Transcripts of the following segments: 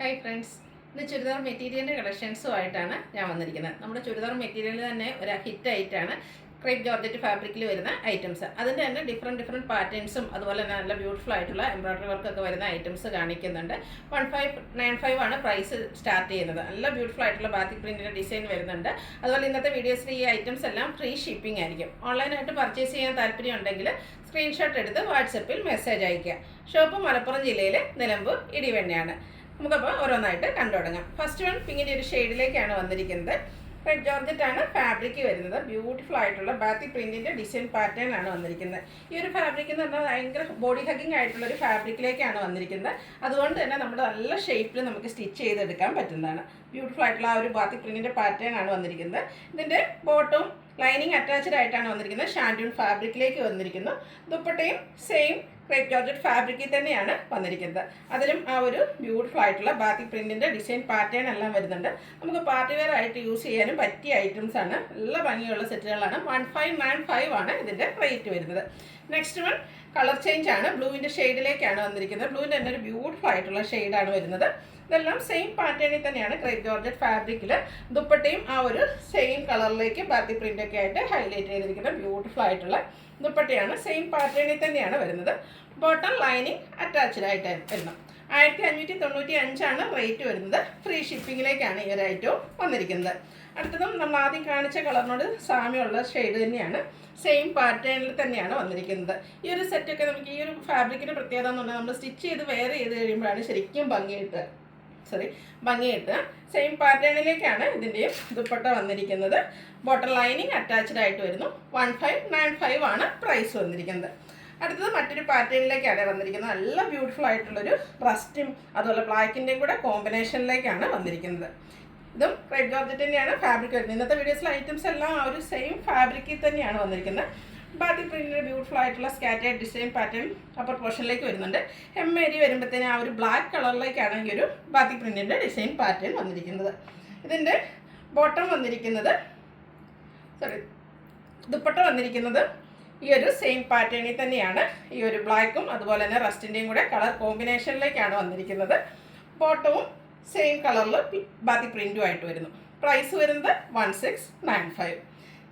Hi friends, ഇന്ന് ചുരിദാർ മെറ്റീരിയലിൻ്റെ കളക്ഷൻസുമായിട്ടാണ് ഞാൻ വന്നിരിക്കുന്നത്. നമ്മുടെ ചുരിദാർ മെറ്റീരിയൽ തന്നെ ഒരു ഹിറ്റ് ആയിട്ടാണ് ക്രേപ്പ് ജോർജറ്റ് ഫാബ്രിക്കിൽ വരുന്ന ഐറ്റംസ്. അതിൻ്റെ തന്നെ ഡിഫറെൻറ്റ് പാറ്റേൺസും അതുപോലെ തന്നെ നല്ല ബ്യൂട്ടിഫുൾ ആയിട്ടുള്ള എംബ്രോയ്ഡറി വർക്കൊക്കെ വരുന്ന ഐറ്റംസ് കാണിക്കുന്നുണ്ട്. 1595 ആണ് പ്രൈസ് സ്റ്റാർട്ട് ചെയ്യുന്നത്. നല്ല ബ്യൂട്ടിഫുൾ ആയിട്ടുള്ള ബാത്തിക് പ്രിൻറ്റിൻ്റെ ഡിസൈൻ വരുന്നുണ്ട്. അതുപോലെ ഇന്നത്തെ വീഡിയോസിൽ ഈ ഐറ്റംസ് എല്ലാം ഫ്രീ ഷിപ്പിംഗ് ആയിരിക്കും. ഓൺലൈനായിട്ട് പർച്ചേസ് ചെയ്യാൻ താല്പര്യം ഉണ്ടെങ്കിൽ സ്ക്രീൻഷോട്ട് എടുത്ത് വാട്സപ്പിൽ മെസ്സേജ് അയയ്ക്കുക. ഷോപ്പ് മലപ്പുറം ജില്ലയിലെ നിലമ്പൂർ ഇടിവെണ്ണയാണ്. നമുക്കപ്പോൾ ഓരോന്നായിട്ട് കണ്ടു തുടങ്ങാം. ഫസ്റ്റ് വൺ പിങ്കിൻ്റെ ഒരു ഷെയ്ഡിലേക്കാണ് വന്നിരിക്കുന്നത്. റെഡ് ജോർജറ്റ് ആണ് ഫാബ്രിക് വരുന്നത്. ബ്യൂട്ടിഫുൾ ആയിട്ടുള്ള ബാത്തിക് പ്രിന്റിന്റെ ഡിസൈൻ പാറ്റേൺ ആണ് വന്നിരിക്കുന്നത്. ഈ ഒരു ഫാബ്രിക് എന്ന് പറഞ്ഞാൽ ഭയങ്കര ബോഡി ഹഗിങ് ആയിട്ടുള്ള ഒരു ഫാബ്രിക്കിലേക്കാണ് വന്നിരിക്കുന്നത്. അതുകൊണ്ട് തന്നെ നമ്മുടെ നല്ല ഷേപ്പിൽ നമുക്ക് സ്റ്റിച്ച് ചെയ്തെടുക്കാൻ പറ്റുന്നതാണ്. ബ്യൂട്ടിഫുൾ ആയിട്ടുള്ള ആ ഒരു ബാത്തിക് പ്രിന്റിന്റെ പാറ്റേൺ ആണ് വന്നിരിക്കുന്നത്. ഇതിന്റെ ബോട്ടം ലൈനിങ് അറ്റാച്ച്ഡ് ആയിട്ടാണ് വന്നിരിക്കുന്നത്. ഷാൻഡൂൺ ഫാബ്രിക്കിലേക്ക് വന്നിരിക്കുന്നു. ദുപ്പട്ടയും സെയിം ക്രേപ്പ് ജോർജറ്റ് ഫാബ്രിക്കിൽ തന്നെയാണ് വന്നിരിക്കുന്നത്. അതിലും ആ ഒരു ബ്യൂട്ടിഫുൾ ആയിട്ടുള്ള ബാത്തിക് പ്രിന്റിന്റെ ഡിസൈൻ പാറ്റേൺ എല്ലാം വരുന്നുണ്ട്. നമുക്ക് പാർട്ടി വെയർ ആയിട്ട് യൂസ് ചെയ്യാനും പറ്റിയ ഐറ്റംസ് ആണ്. നല്ല ഭംഗിയുള്ള സെറ്റുകളാണ്. 1595 ആണ് ഇതിന്റെ റേറ്റ് വരുന്നത്. നെക്സ്റ്റ് വൺ കളർ ചേഞ്ച് ആണ്. ബ്ലൂവിന്റെ ഷെയ്ഡിലേക്കാണ് വന്നിരിക്കുന്നത്. ബ്ലൂവിന്റെ തന്നെ ഒരു ബ്യൂട്ടിഫുൾ ആയിട്ടുള്ള ഷെയ്ഡാണ് വരുന്നത്. ഇതെല്ലാം സെയിം പാറ്റേണിൽ തന്നെയാണ് ക്രേപ്പ് ജോർജറ്റ് ഫാബ്രിക്കിൽ. ദുപ്പട്ടയും ആ ഒരു സെയിം കളറിലേക്ക് ബാത്തിക് പ്രിന്റ് ഒക്കെ ആയിട്ട് ഹൈലൈറ്റ് ചെയ്തിരിക്കുന്ന ബ്യൂട്ടിഫുൾ ആയിട്ടുള്ള ദുപ്പട്ടയാണ്. സെയിം പാറ്റേണിൽ തന്നെയാണ് വരുന്നത്. ബോട്ടം ലൈനിങ് അറ്റാച്ച്ഡ് ആയിട്ട് വരുന്നു. 1595 ആണ് റേറ്റ് വരുന്നത്. ഫ്രീ ഷിപ്പിങ്ങിലേക്കാണ് ഈ ഒരു ഐറ്റവും വന്നിരിക്കുന്നത്. അടുത്തതും നമ്മൾ ആദ്യം കാണിച്ച കളറിനോട് സാമ്യമുള്ള ഷെയ്ഡ് തന്നെയാണ്. സെയിം പാറ്റേണിൽ തന്നെയാണ് വന്നിരിക്കുന്നത്. ഈ ഒരു സെറ്റൊക്കെ നമുക്ക് ഈ ഒരു ഫാബ്രിക്കിൻ്റെ പ്രത്യേകത എന്ന് പറഞ്ഞാൽ നമ്മൾ സ്റ്റിച്ച് ചെയ്ത് വെയർ ചെയ്ത് കഴിയുമ്പോഴാണ് ശരിക്കും ഭംഗിയിട്ട് സെയിം പാറ്റേണിലേക്കാണ് ഇതിൻ്റെയും ദുപ്പട്ട വന്നിരിക്കുന്നത്. ബോട്ടം ലൈനിങ് അറ്റാച്ച്ഡ് ആയിട്ട് വരുന്നു. 1595 ആണ് പ്രൈസ് വന്നിരിക്കുന്നത്. അടുത്തത് മറ്റൊരു പാറ്റേണിലേക്കാണ് വന്നിരിക്കുന്നത്. നല്ല ബ്യൂട്ടിഫുൾ ആയിട്ടുള്ളൊരു റസ്റ്റും അതുപോലെ ബ്ലാക്കിൻ്റെയും കൂടെ കോമ്പിനേഷനിലേക്കാണ് വന്നിരിക്കുന്നത്. ഇതും റെഡ് ജോർജറ്റ് തന്നെയാണ് ഫാബ്രിക് വരുന്നത്. ഇന്നത്തെ വീഡിയോസിലെ ഐറ്റംസ് എല്ലാം ആ ഒരു സെയിം ഫാബ്രിക്കിൽ തന്നെയാണ് വന്നിരിക്കുന്നത്. ബാത്തിക് പ്രിന്റിൻ്റെ ബ്യൂട്ടിഫുൾ ആയിട്ടുള്ള സ്കാറ്റേഡ് ഡിസൈൻ പാറ്റേൺ അപ്പർ പോർഷനിലേക്ക് വരുന്നുണ്ട്. ഹെമ്മേരി വരുമ്പോഴത്തേന് ആ ഒരു ബ്ലാക്ക് കളറിലേക്കാണ് ഈ ഒരു ബാത്തിക് പ്രിന്റിൻ്റെ ഡിസൈൻ പാറ്റേൺ വന്നിരിക്കുന്നത്. ഇതിൻ്റെ ബോട്ടം വന്നിരിക്കുന്നത് ദുപ്പട്ട വന്നിരിക്കുന്നത് ഈ ഒരു സെയിം പാറ്റേണിൽ തന്നെയാണ്. ഈ ഒരു ബ്ലാക്കും അതുപോലെ തന്നെ റസ്റ്റിൻ്റെയും കൂടെ കളർ കോമ്പിനേഷനിലേക്കാണ് വന്നിരിക്കുന്നത്. ബോട്ടവും സെയിം കളറിൽ ബാത്തിക് പ്രിൻറ്റും ആയിട്ട് വരുന്നു. പ്രൈസ് വരുന്നത് 1695.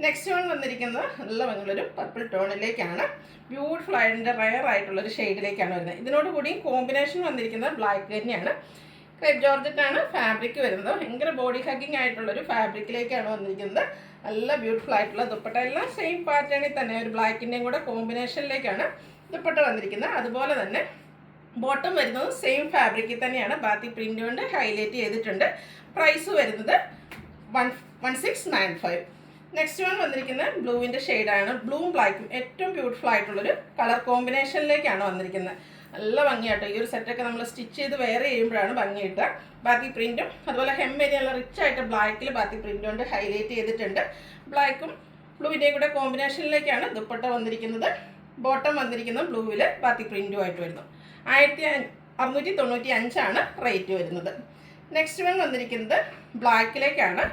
നെക്സ്റ്റ് വൺ വന്നിരിക്കുന്നത് നല്ല ഭംഗിയുള്ളൊരു പർപ്പിൾ ടോണിലേക്കാണ്. ബ്യൂട്ടിഫുൾ ആയിട്ട് റയർ ആയിട്ടുള്ളൊരു ഷെയ്ഡിലേക്കാണ് വരുന്നത്. ഇതിനോട് കൂടി കോമ്പിനേഷൻ വന്നിരിക്കുന്നത് ബ്ലാക്ക് തന്നെയാണ്. ക്രേപ്പ് ജോർജറ്റ് ആണ് ഫാബ്രിക് വരുന്നത്. ഭയങ്കര ബോഡി ഹഗിങ് ആയിട്ടുള്ളൊരു ഫാബ്രിക്കിലേക്കാണ് വന്നിരിക്കുന്നത്. നല്ല ബ്യൂട്ടിഫുൾ ആയിട്ടുള്ള ദുപ്പട്ട എല്ലാം സെയിം പാറ്റേണിൽ തന്നെ ഒരു ബ്ലാക്കിൻ്റെയും കൂടെ കോമ്പിനേഷനിലേക്കാണ് ദുപ്പട്ട വന്നിരിക്കുന്നത്. അതുപോലെ തന്നെ ബോട്ടം വരുന്നത് സെയിം ഫാബ്രിക്കിൽ തന്നെയാണ്. ബാത്തിക് പ്രിൻ്റ് കൊണ്ട് ഹൈലൈറ്റ് ചെയ്തിട്ടുണ്ട്. പ്രൈസ് വരുന്നത് 1695. നെക്സ്റ്റ് വൺ വന്നിരിക്കുന്നത് ബ്ലൂവിൻ്റെ ഷെയ്ഡാണ്. ബ്ലൂവും ബ്ലാക്കും ഏറ്റവും ബ്യൂട്ടിഫുൾ ആയിട്ടുള്ളൊരു കളർ കോമ്പിനേഷനിലേക്കാണ് വന്നിരിക്കുന്നത്. നല്ല ഭംഗിയായിട്ട് ഈ ഒരു സെറ്റൊക്കെ നമ്മൾ സ്റ്റിച്ച് ചെയ്ത് വെയർ ചെയ്യുമ്പോഴാണ് ഭംഗിയിട്ട്. ബാത്തിക് പ്രിൻറ്റും അതുപോലെ ഹെമ്മേരി നല്ല റിച്ച് ആയിട്ട് ബ്ലാക്കിൽ ബാത്തിക് പ്രിൻ്റ് കൊണ്ട് ഹൈലൈറ്റ് ചെയ്തിട്ടുണ്ട്. ബ്ലാക്കും ബ്ലൂവിൻ്റെയും കൂടെ കോമ്പിനേഷനിലേക്കാണ് ദുപ്പട്ട വന്നിരിക്കുന്നത്. ബോട്ടം വന്നിരിക്കുന്നത് ബ്ലൂവിൽ ബാത്തിക് പ്രിൻറ്റുമായിട്ട് വരുന്നു. 1695 ആണ് റേറ്റ് വരുന്നത്. നെക്സ്റ്റ് വൺ വന്നിരിക്കുന്നത് ബ്ലാക്കിലേക്കാണ്.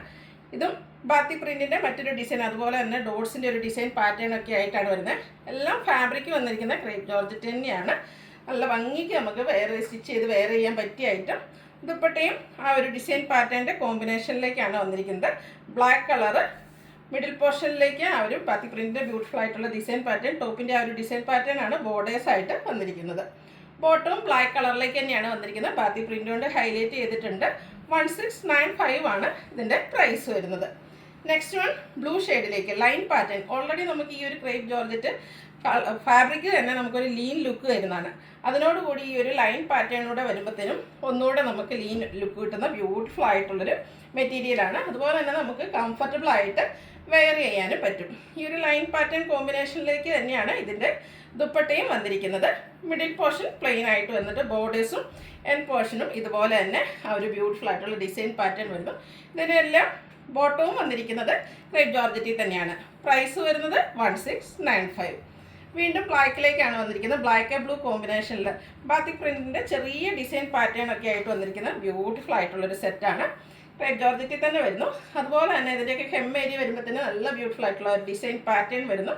ഇതും ബാത്തിക് പ്രിൻറ്റിൻ്റെ മറ്റൊരു ഡിസൈൻ അതുപോലെ തന്നെ ഡോട്ട്സിൻ്റെ ഒരു ഡിസൈൻ പാറ്റേൺ ഒക്കെ ആയിട്ടാണ് വരുന്നത്. എല്ലാം ഫാബ്രിക് വന്നിരിക്കുന്ന ക്രേപ്പ് ജോർജറ്റ് തന്നെയാണ്. നല്ല ഭംഗിക്ക് നമുക്ക് സ്റ്റിച്ച് ചെയ്ത് വെയർ ചെയ്യാൻ പറ്റിയ ഐറ്റം. ദുപ്പട്ടയും ആ ഒരു ഡിസൈൻ പാറ്റേണിൻ്റെ കോമ്പിനേഷനിലേക്കാണ് വന്നിരിക്കുന്നത്. ബ്ലാക്ക് കളറ് മിഡിൽ പോർഷനിലേക്ക് ആ ഒരു ബാത്തിക് പ്രിൻറ്റിൻ്റെ ബ്യൂട്ടിഫുൾ ആയിട്ടുള്ള ഡിസൈൻ പാറ്റേൺ. ടോപ്പിൻ്റെ ആ ഒരു ഡിസൈൻ പാറ്റേൺ ആണ് ബോർഡേഴ്സ് ആയിട്ട് വന്നിരിക്കുന്നത്. ബോട്ടവും ബ്ലാക്ക് കളറിലേക്ക് തന്നെയാണ് വന്നിരിക്കുന്നത്. ബാത്തിക് പ്രിൻ്റ് കൊണ്ട് ഹൈലൈറ്റ് ചെയ്തിട്ടുണ്ട്. 1695 ആണ് ഇതിൻ്റെ പ്രൈസ് വരുന്നത്. നെക്സ്റ്റ് വൺ ബ്ലൂ ഷെയ്ഡിലേക്ക് ലൈൻ പാറ്റേൺ. ഓൾറെഡി നമുക്ക് ഈ ഒരു ക്രേപ്പ് ജോർജറ്റ് ഫാബ്രിക് തന്നെ നമുക്കൊരു ലീൻ ലുക്ക് വരുന്നതാണ്. അതിനോടുകൂടി ഈ ഒരു ലൈൻ പാറ്റേണിലൂടെ വരുമ്പോഴത്തേനും ഒന്നുകൂടെ നമുക്ക് ലീൻ ലുക്ക് കിട്ടുന്ന ബ്യൂട്ടിഫുൾ ആയിട്ടുള്ളൊരു മെറ്റീരിയലാണ്. അതുപോലെ തന്നെ നമുക്ക് കംഫർട്ടബിൾ ആയിട്ട് വെയർ ചെയ്യാനും പറ്റും. ഈ ഒരു ലൈൻ പാറ്റേൺ കോമ്പിനേഷനിലേക്ക് തന്നെയാണ് ഇതിൻ്റെ ദുപ്പട്ടയും വന്നിരിക്കുന്നത്. മിഡിൽ പോർഷൻ പ്ലെയിൻ ആയിട്ട് വന്നിട്ട് ബോർഡേഴ്സും എൻഡ് പോർഷനും ഇതുപോലെ തന്നെ ആ ഒരു ബ്യൂട്ടിഫുൾ ആയിട്ടുള്ള ഡിസൈൻ പാറ്റേൺ വരുന്നു. ഇതിനെല്ലാം ബോട്ടവും വന്നിരിക്കുന്നത് ക്രേപ്പ് ജോർജറ്റിൽ തന്നെയാണ്. പ്രൈസ് വരുന്നത് 1695. വീണ്ടും ബ്ലാക്കിലേക്കാണ് വന്നിരിക്കുന്നത്. ബ്ലാക്ക് ബ്ലൂ കോമ്പിനേഷനിൽ ബാത്തിക് പ്രിൻറ്റിൻ്റെ ചെറിയ ഡിസൈൻ പാറ്റേൺ ഒക്കെ ആയിട്ട് വന്നിരിക്കുന്ന ബ്യൂട്ടിഫുൾ ആയിട്ടുള്ളൊരു സെറ്റാണ്. ക്രേപ്പ് ജോർജറ്റിൽ തന്നെ വരുന്നു. അതുപോലെ തന്നെ ഇതിൻ്റെയൊക്കെ ഹെമ്മേരി വരുമ്പോഴത്തേന് നല്ല ബ്യൂട്ടിഫുൾ ആയിട്ടുള്ള ഒരു ഡിസൈൻ പാറ്റേൺ വരുന്നു.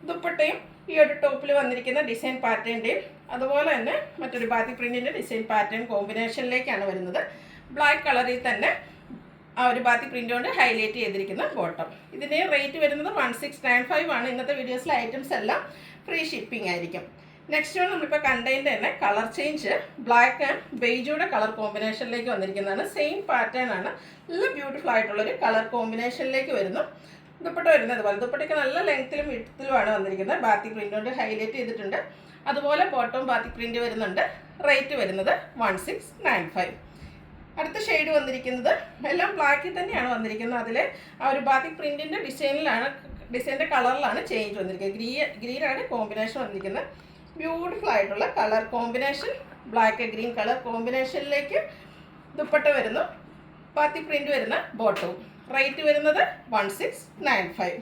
ദുപ്പട്ടയും ഈ ഒരു ടോപ്പിൽ വന്നിരിക്കുന്ന ഡിസൈൻ പാറ്റേണിൻ്റെയും അതുപോലെ തന്നെ മറ്റൊരു ബാത്തിക് പ്രിൻറ്റിൻ്റെ ഡിസൈൻ പാറ്റേൺ കോമ്പിനേഷനിലേക്കാണ് വരുന്നത്. ബ്ലാക്ക് കളറിൽ തന്നെ ആ ഒരു ബാത്തിക് പ്രിൻ്റ് കൊണ്ട് ഹൈലൈറ്റ് ചെയ്തിരിക്കുന്ന ബോട്ടം. ഇതിൻ്റെ റേറ്റ് വരുന്നത് 1695 ആണ്. ഇന്നത്തെ വീഡിയോസിലെ ഐറ്റംസ് എല്ലാം ഫ്രീ ഷിപ്പിംഗ് ആയിരിക്കും. നെക്സ്റ്റ് വൺ നമ്മളിപ്പോൾ കണ്ടതിൻ്റെ തന്നെ കളർ ചേഞ്ച് ബ്ലാക്ക് ആൻഡ് ബെയ്ജൂടെ കളർ കോമ്പിനേഷനിലേക്ക് വന്നിരിക്കുന്നതാണ്. സെയിം പാറ്റേൺ ആണ്. നല്ല ബ്യൂട്ടിഫുൾ ആയിട്ടുള്ളൊരു കളർ കോമ്പിനേഷനിലേക്ക് വരുന്നു. ദുപ്പട്ട വരുന്നത് അതുപോലെ ദുപ്പട്ടയ്ക്ക് നല്ല ലെങ്ത്തിലും വിഡ്ത്തിലുമാണ് വന്നിരിക്കുന്നത്. ബാത്തിക് പ്രിൻ്റ് കൊണ്ട് ഹൈലൈറ്റ് ചെയ്തിട്ടുണ്ട്. അതുപോലെ ബോട്ടം ബാത്തിക് പ്രിൻ്റ് വരുന്നുണ്ട്. റേറ്റ് വരുന്നത് 1695. അടുത്ത ഷെയ്ഡ് വന്നിരിക്കുന്നത് എല്ലാം ബ്ലാക്കിൽ തന്നെയാണ് വന്നിരിക്കുന്നത്. അതിൽ ആ ഒരു ബാത്തിക് പ്രിൻറ്റിൻ്റെ ഡിസൈൻ്റെ കളറിലാണ് ചേഞ്ച് വന്നിരിക്കുന്നത്. ഗ്രീനാണ് കോമ്പിനേഷൻ വന്നിരിക്കുന്നത്. ബ്യൂട്ടിഫുൾ ആയിട്ടുള്ള colour combination, black green colour കോമ്പിനേഷനിലേക്ക് ദുപ്പട്ട വരുന്നു. ബാത്തിക് പ്രിൻ്റ് വരുന്ന ബോട്ടവും. റേറ്റ് വരുന്നത് 1695.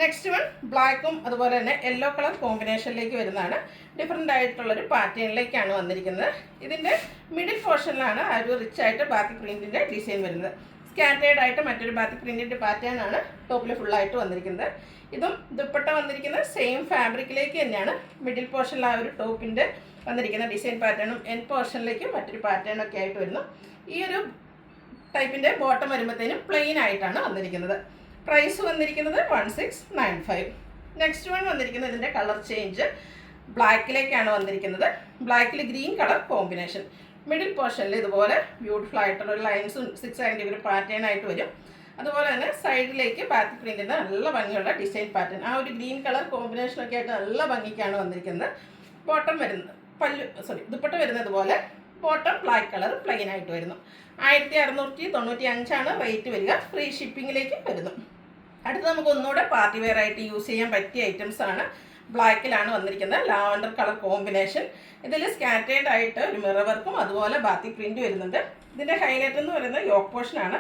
നെക്സ്റ്റ് വൺ ബ്ലാക്കും അതുപോലെ തന്നെ യെല്ലോ കളർ കോമ്പിനേഷനിലേക്ക് വരുന്നതാണ്. ഡിഫറെൻ്റ് ആയിട്ടുള്ളൊരു പാറ്റേണിലേക്കാണ് വന്നിരിക്കുന്നത്. ഇതിൻ്റെ മിഡിൽ പോർഷനിലാണ് ആ ഒരു റിച്ച് ആയിട്ട് ബാത്തിക് പ്രിൻറ്റിൻ്റെ ഡിസൈൻ വരുന്നത്. സ്കാറ്റേർഡ് ആയിട്ട് മറ്റൊരു ബാത്തിക് പ്രിൻറ്റിൻ്റെ പാറ്റേൺ ആണ് ടോപ്പിൽ ഫുള്ളായിട്ട് വന്നിരിക്കുന്നത്. ഇതും ദുപ്പട്ട വന്നിരിക്കുന്നത് സെയിം ഫാബ്രിക്കിലേക്ക് തന്നെയാണ്. മിഡിൽ പോർഷനിൽ ആ ഒരു ടോപ്പിൻ്റെ വന്നിരിക്കുന്ന ഡിസൈൻ പാറ്റേണും എൻഡ് പോർഷനിലേക്ക് മറ്റൊരു പാറ്റേണൊക്കെ ആയിട്ട് വരുന്നു. ഈ ഒരു ടൈപ്പിൻ്റെ ബോട്ടം വരുമ്പോഴത്തേനും പ്ലെയിൻ ആയിട്ടാണ് വന്നിരിക്കുന്നത്. പ്രൈസ് വന്നിരിക്കുന്നത് 1695. നെക്സ്റ്റ് വൺ വന്നിരിക്കുന്നത് ഇതിൻ്റെ കളർ ചേഞ്ച് ബ്ലാക്കിലേക്കാണ് വന്നിരിക്കുന്നത്. ബ്ലാക്കിൽ ഗ്രീൻ കളർ കോമ്പിനേഷൻ. മിഡിൽ പോർഷനിൽ ഇതുപോലെ ബ്യൂട്ടിഫുൾ ആയിട്ടുള്ള ലൈൻസും 690 പാറ്റേൺ ആയിട്ട് വരും. അതുപോലെ തന്നെ സൈഡിലേക്ക് ബാത്തിക് പ്രിൻറ്റിൻ്റെ നല്ല ഭംഗിയുള്ള ഡിസൈൻ പാറ്റേൺ. ആ ഒരു ഗ്രീൻ കളർ കോമ്പിനേഷനൊക്കെ ആയിട്ട് നല്ല ഭംഗിക്കാണ് വന്നിരിക്കുന്നത്. ബോട്ടം വരുന്നത് ദുപ്പട്ട വരുന്നത് പോലെ ബോട്ടം ബ്ലാക്ക് കളർ പ്ലെയിൻ ആയിട്ട് വരുന്നു. 1695 ആണ് റേറ്റ് വരിക. ഫ്രീ ഷിപ്പിങ്ങിലേക്ക് വരുന്നു. അടുത്ത് നമുക്ക് ഒന്നുകൂടെ പാർട്ടി വെയർ ആയിട്ട് യൂസ് ചെയ്യാൻ പറ്റിയ ഐറ്റംസ് ആണ്. ബ്ലാക്കിലാണ് വന്നിരിക്കുന്നത്. Lavender colour combination. ഇതിൽ സ്കാറ്റേർഡ് ആയിട്ട് ഒരു മിറർ വർക്കും അതുപോലെ ബാത്തിക് പ്രിൻറ്റ് വരുന്നുണ്ട്. ഇതിൻ്റെ ഹൈലൈറ്റ് എന്ന് പറയുന്നത് യോക്ക് പോർഷനാണ്.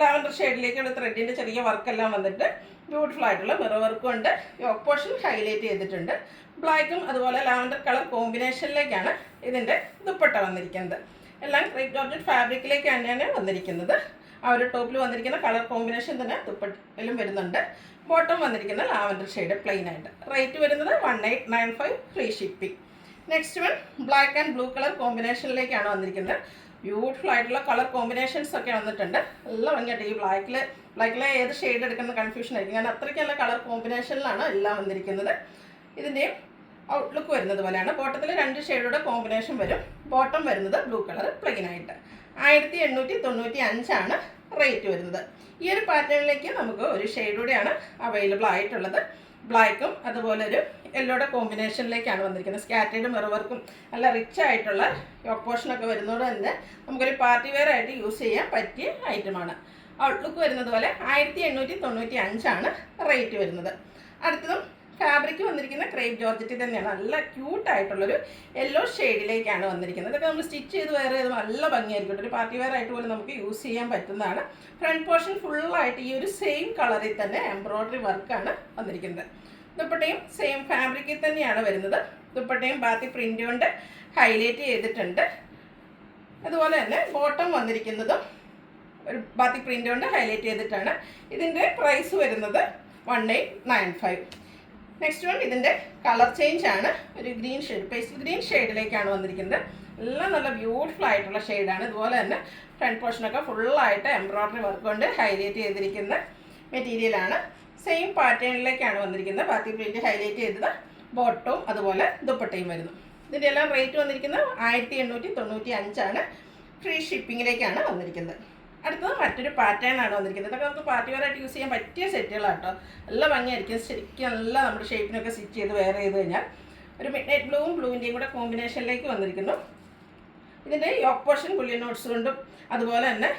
ലാവൻഡർ ഷെയ്ഡിലേക്കുള്ള ത്രെഡിൻ്റെ ചെറിയ വർക്കെല്ലാം വന്നിട്ട് ബ്യൂട്ടിഫുൾ ആയിട്ടുള്ള മിറർ വർക്ക് കൊണ്ട് യോക്ക് പോർഷൻ ഹൈലൈറ്റ് ചെയ്തിട്ടുണ്ട്. ബ്ലാക്കും അതുപോലെ ലാവൻഡർ കളർ കോമ്പിനേഷനിലേക്കാണ് ഇതിൻ്റെ ദുപ്പട്ട വന്നിരിക്കുന്നത്. എല്ലാം ക്രേപ്പ് ജോർജറ്റ് ഫാബ്രിക്കിലേക്ക് തന്നെയാണ് വന്നിരിക്കുന്നത്. ആ ഒരു ടോപ്പിൽ വന്നിരിക്കുന്ന കളർ കോമ്പിനേഷൻ തന്നെ ദുപ്പട്ടയിലും വരുന്നുണ്ട്. ബോട്ടം വന്നിരിക്കുന്ന ലാവൻഡർ ഷെയ്ഡ് പ്ലെയിൻ ആയിട്ട്. റേറ്റ് വരുന്നത് 1895 free shipping. Next one black and blue colour കോമ്പിനേഷനിലേക്കാണ് വന്നിരിക്കുന്നത്. ബ്യൂട്ടിഫുൾ ആയിട്ടുള്ള കളർ കോമ്പിനേഷൻസ് ഒക്കെ വന്നിട്ടുണ്ട്. എല്ലാം ഭംഗിയായിട്ട് ഈ ബ്ലാക്കിലെ ഏത് ഷെയ്ഡ് എടുക്കുന്ന കൺഫ്യൂഷൻ ആയിരിക്കും. കാരണം അത്രയ്ക്ക് നല്ല കളർ കോമ്പിനേഷനിലാണ് എല്ലാം വന്നിരിക്കുന്നത്. ഇതിൻ്റെയും ഔട്ട്ലുക്ക് വരുന്നത് പോലെയാണ്. ബോട്ടത്തിൽ 2 ഷെയ്ഡുടെ കോമ്പിനേഷൻ വരും. ബോട്ടം വരുന്നത് ബ്ലൂ കളർ പ്ലെയിൻ ആയിട്ട്. 1895 ആണ് റേറ്റ് വരുന്നത്. ഈ ഒരു പാറ്റേണിലേക്ക് നമുക്ക് ഒരു ഷെയ്ഡൂടെയാണ് അവൈലബിൾ ആയിട്ടുള്ളത്. ബ്ലാക്കും അതുപോലെ ഒരു യെല്ലോയുടെ കോമ്പിനേഷനിലേക്കാണ് വന്നിരിക്കുന്നത്. സ്കാറ്റേർഡ് മിറർ വർക്കും നല്ല റിച്ച് ആയിട്ടുള്ള യോക്ക് പോർഷനൊക്കെ വരുന്നതുകൊണ്ട് തന്നെ നമുക്കൊരു പാർട്ടി വെയർ ആയിട്ട് യൂസ് ചെയ്യാൻ പറ്റിയ ഐറ്റമാണ്. ഔട്ട്ലുക്ക് വരുന്നത് പോലെ 1895 ആണ് റേറ്റ് വരുന്നത്. അടുത്തതും ഫാബ്രിക് വന്നിരിക്കുന്ന ക്രേപ്പ് ജോർജറ്റ് തന്നെയാണ്. നല്ല ക്യൂട്ടായിട്ടുള്ളൊരു യെല്ലോ ഷെയ്ഡിലേക്കാണ് വന്നിരിക്കുന്നത്. ഇതൊക്കെ നമ്മൾ സ്റ്റിച്ച് ചെയ്ത് വെയർ ചെയ്ത് നല്ല ഭംഗിയായിരിക്കും. ഒരു പാർട്ടി വെയർ ആയിട്ട് പോലും നമുക്ക് യൂസ് ചെയ്യാൻ പറ്റുന്നതാണ്. ഫ്രണ്ട് പോർഷൻ ഫുള്ളായിട്ട് ഈ ഒരു സെയിം കളറിൽ തന്നെ എംബ്രോയ്ഡറി വർക്കാണ് വന്നിരിക്കുന്നത്. ദുപ്പട്ടയും സെയിം ഫാബ്രിക്കിൽ തന്നെയാണ് വരുന്നത്. ദുപ്പട്ടയും ബാത്തിക് പ്രിൻ്റ് കൊണ്ട് ഹൈലൈറ്റ് ചെയ്തിട്ടുണ്ട്. അതുപോലെ തന്നെ ബോട്ടം വന്നിരിക്കുന്നതും ഒരു ബാത്തിക് പ്രിൻ്റ് കൊണ്ട് ഹൈലൈറ്റ് ചെയ്തിട്ടാണ്. ഇതിൻ്റെ പ്രൈസ് വരുന്നത് 1895. നെക്സ്റ്റ് വൺ ഇതിൻ്റെ കളർ ചേഞ്ച് ആണ്. ഒരു ഗ്രീൻ ഷെയ്ഡ്, പേസ്റ്റൽ ഗ്രീൻ ഷെയ്ഡിലേക്കാണ് വന്നിരിക്കുന്നത്. എല്ലാം നല്ല ബ്യൂട്ടിഫുൾ ആയിട്ടുള്ള ഷെയ്ഡാണ്. ഇതുപോലെ തന്നെ ഫ്രണ്ട് പോർഷനൊക്കെ ഫുള്ളായിട്ട് എംബ്രോയ്ഡറി വർക്ക് കൊണ്ട് ഹൈലൈറ്റ് ചെയ്തിരിക്കുന്ന മെറ്റീരിയലാണ്. സെയിം പാറ്റേണിലേക്കാണ് വന്നിരിക്കുന്നത്. ബാത്തിക് പ്രിൻറ്റ് ഹൈലൈറ്റ് ചെയ്തത് ബോട്ടവും അതുപോലെ ദുപ്പട്ടയും വരുന്നു. ഇതിൻ്റെ എല്ലാം റേറ്റ് വന്നിരിക്കുന്നത് 1895 ആണ്. ഫ്രീ ഷിപ്പിങ്ങിലേക്കാണ് വന്നിരിക്കുന്നത്. അടുത്തത് മറ്റൊരു പാറ്റേൺ ആണ് വന്നിരിക്കുന്നത്. ഇതൊക്കെ നമുക്ക് പാർട്ടി വെയർ ആയിട്ട് യൂസ് ചെയ്യാൻ പറ്റിയ സെറ്റുകളാണ് കേട്ടോ. നല്ല ഭംഗിയായിരിക്കും. ശരിക്കും നല്ല നമ്മുടെ ഷേപ്പിനൊക്കെ സ്റ്റിച്ച് ചെയ്ത് വെയർ ചെയ്ത് കഴിഞ്ഞാൽ. ഒരു മിഡ് നൈറ്റ് ബ്ലൂവിൻ്റെയും കൂടെ കോമ്പിനേഷനിലേക്ക് വന്നിരിക്കുന്നു. ഇതിൻ്റെ യോക്ക് പോർഷൻ ബുള്ളിയൻ നോട്ട്സ് കൊണ്ടും അതുപോലെ തന്നെ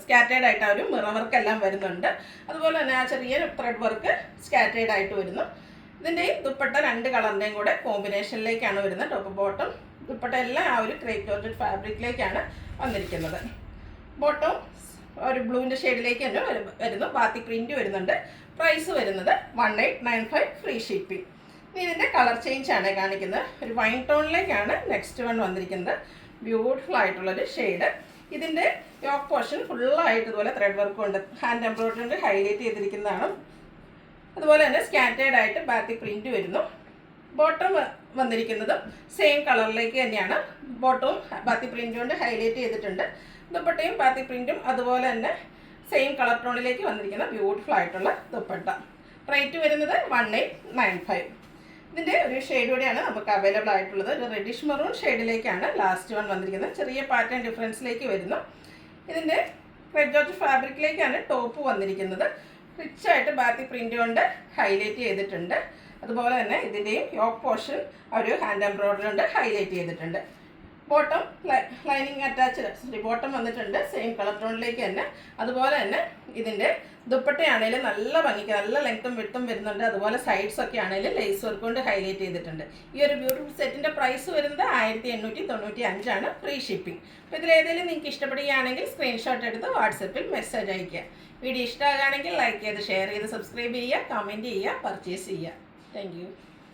സ്കാറ്റേർഡ് ആയിട്ട് ആ ഒരു മിറർ വർക്ക് എല്ലാം വരുന്നുണ്ട്. അതുപോലെ തന്നെ ആ ചെറിയ ത്രെഡ് വർക്ക് സ്കാറ്റേർഡ് ആയിട്ട് വരുന്നു. ഇതിൻ്റെയും ദുപ്പട്ട 2 കളറിൻ്റെയും കൂടെ കോമ്പിനേഷനിലേക്കാണ് വരുന്നത്. ടോപ്പ് ബോട്ടം ദുപ്പട്ട എല്ലാം ആ ഒരു ക്രേപ്പ് ജോർജറ്റ് ഫാബ്രിക്കിലേക്കാണ് വന്നിരിക്കുന്നത്. ബോട്ടം ഒരു ബ്ലൂവിൻ്റെ ഷെയ്ഡിലേക്ക് തന്നെ വരുന്നു. ബാത്തിക് പ്രിൻറ്റ് വരുന്നുണ്ട്. പ്രൈസ് വരുന്നത് 1895 ഫ്രീ ഷിപ്പിംഗ്. ഇനി ഇതിൻ്റെ കളർ ചേഞ്ച് ആണ് കാണിക്കുന്നത്. ഒരു വൈൻ ടോണിലേക്കാണ് നെക്സ്റ്റ് വൺ വന്നിരിക്കുന്നത്. ബ്യൂട്ടിഫുൾ ആയിട്ടുള്ളൊരു ഷെയ്ഡ്. ഇതിൻ്റെ യോക്ക് പോർഷൻ ഫുള്ളായിട്ട് ഇതുപോലെ ത്രെഡ് വർക്ക് കൊണ്ട് ഹാൻഡ് എംബ്രോയ്ഡറി കൊണ്ട് ഹൈലൈറ്റ് ചെയ്തിരിക്കുന്നതാണ്. അതുപോലെ തന്നെ സ്കാറ്റേർഡ് ആയിട്ട് ബാത്തിക് പ്രിൻറ്റ് വരുന്നു. ബോട്ടം വന്നിരിക്കുന്നത് സെയിം കളറിലേക്ക് തന്നെയാണ്. ബോട്ടവും ബാത്തി പ്രിൻ്റ് കൊണ്ട് ഹൈലൈറ്റ് ചെയ്തിട്ടുണ്ട്. ദുപ്പട്ടയും ബാത്തി പ്രിൻറ്റും അതുപോലെ തന്നെ സെയിം കളർ ടോണിലേക്ക് വന്നിരിക്കുന്ന ബ്യൂട്ടിഫുൾ ആയിട്ടുള്ള ദുപ്പട്ട. റേറ്റ് വരുന്നത് 1895. ഇതിൻ്റെ ഒരു ഷെയ്ഡ് കൂടെയാണ് നമുക്ക് അവൈലബിൾ ആയിട്ടുള്ളത്. ഒരു റെഡിഷ് മെറൂൺ ഷെയ്ഡിലേക്കാണ് ലാസ്റ്റ് വൺ വന്നിരിക്കുന്നത്. ചെറിയ പാറ്റേൺ ഡിഫറൻസിലേക്ക് വരുന്നു. ഇതിൻ്റെ ക്രേപ്പ് ജോർജറ്റ് ഫാബ്രിക്കിലേക്കാണ് ടോപ്പ് വന്നിരിക്കുന്നത്. റിച്ചായിട്ട് ബാത്തി പ്രിൻ്റ് കൊണ്ട് ഹൈലൈറ്റ് ചെയ്തിട്ടുണ്ട്. അതുപോലെ തന്നെ ഇതിൻ്റെയും യോക്ക് പോർഷൻ ഒരു ഹാൻഡ് എംബ്രോയ്ഡറി കൊണ്ട് ഹൈലൈറ്റ് ചെയ്തിട്ടുണ്ട്. ബോട്ടം ലൈനിങ് അറ്റാച്ച്ഡ് ബോട്ടം വന്നിട്ടുണ്ട് സെയിം കളർ ടോണിലേക്ക് തന്നെ. അതുപോലെ തന്നെ ഇതിൻ്റെ ദുപ്പട്ടയാണെങ്കിലും നല്ല ഭംഗിക്ക് നല്ല ലെങ്ത്തും വിട്ടും വരുന്നുണ്ട്. അതുപോലെ സൈഡ്സ് ഒക്കെ ആണെങ്കിലും ലേസ് വർക്ക് കൊണ്ട് ഹൈലൈറ്റ് ചെയ്തിട്ടുണ്ട്. ഈ ഒരു ബ്യൂട്ടിഫുൾ സെറ്റിൻ്റെ പ്രൈസ് വരുന്നത് 1895 ഫ്രീ ഷിപ്പിംഗ്. അപ്പോൾ ഇതിലേതെങ്കിലും നിങ്ങൾക്ക് ഇഷ്ടപ്പെടുകയാണെങ്കിൽ സ്ക്രീൻഷോട്ട് എടുത്ത് വാട്സപ്പിൽ മെസ്സേജ് അയയ്ക്കുക. വീഡിയോ ഇഷ്ടമാകുകയാണെങ്കിൽ ലൈക്ക് ചെയ്ത് ഷെയർ ചെയ്ത് സബ്സ്ക്രൈബ് ചെയ്യുക, കമൻറ്റ് ചെയ്യുക, പർച്ചേസ് ചെയ്യുക. Thank you.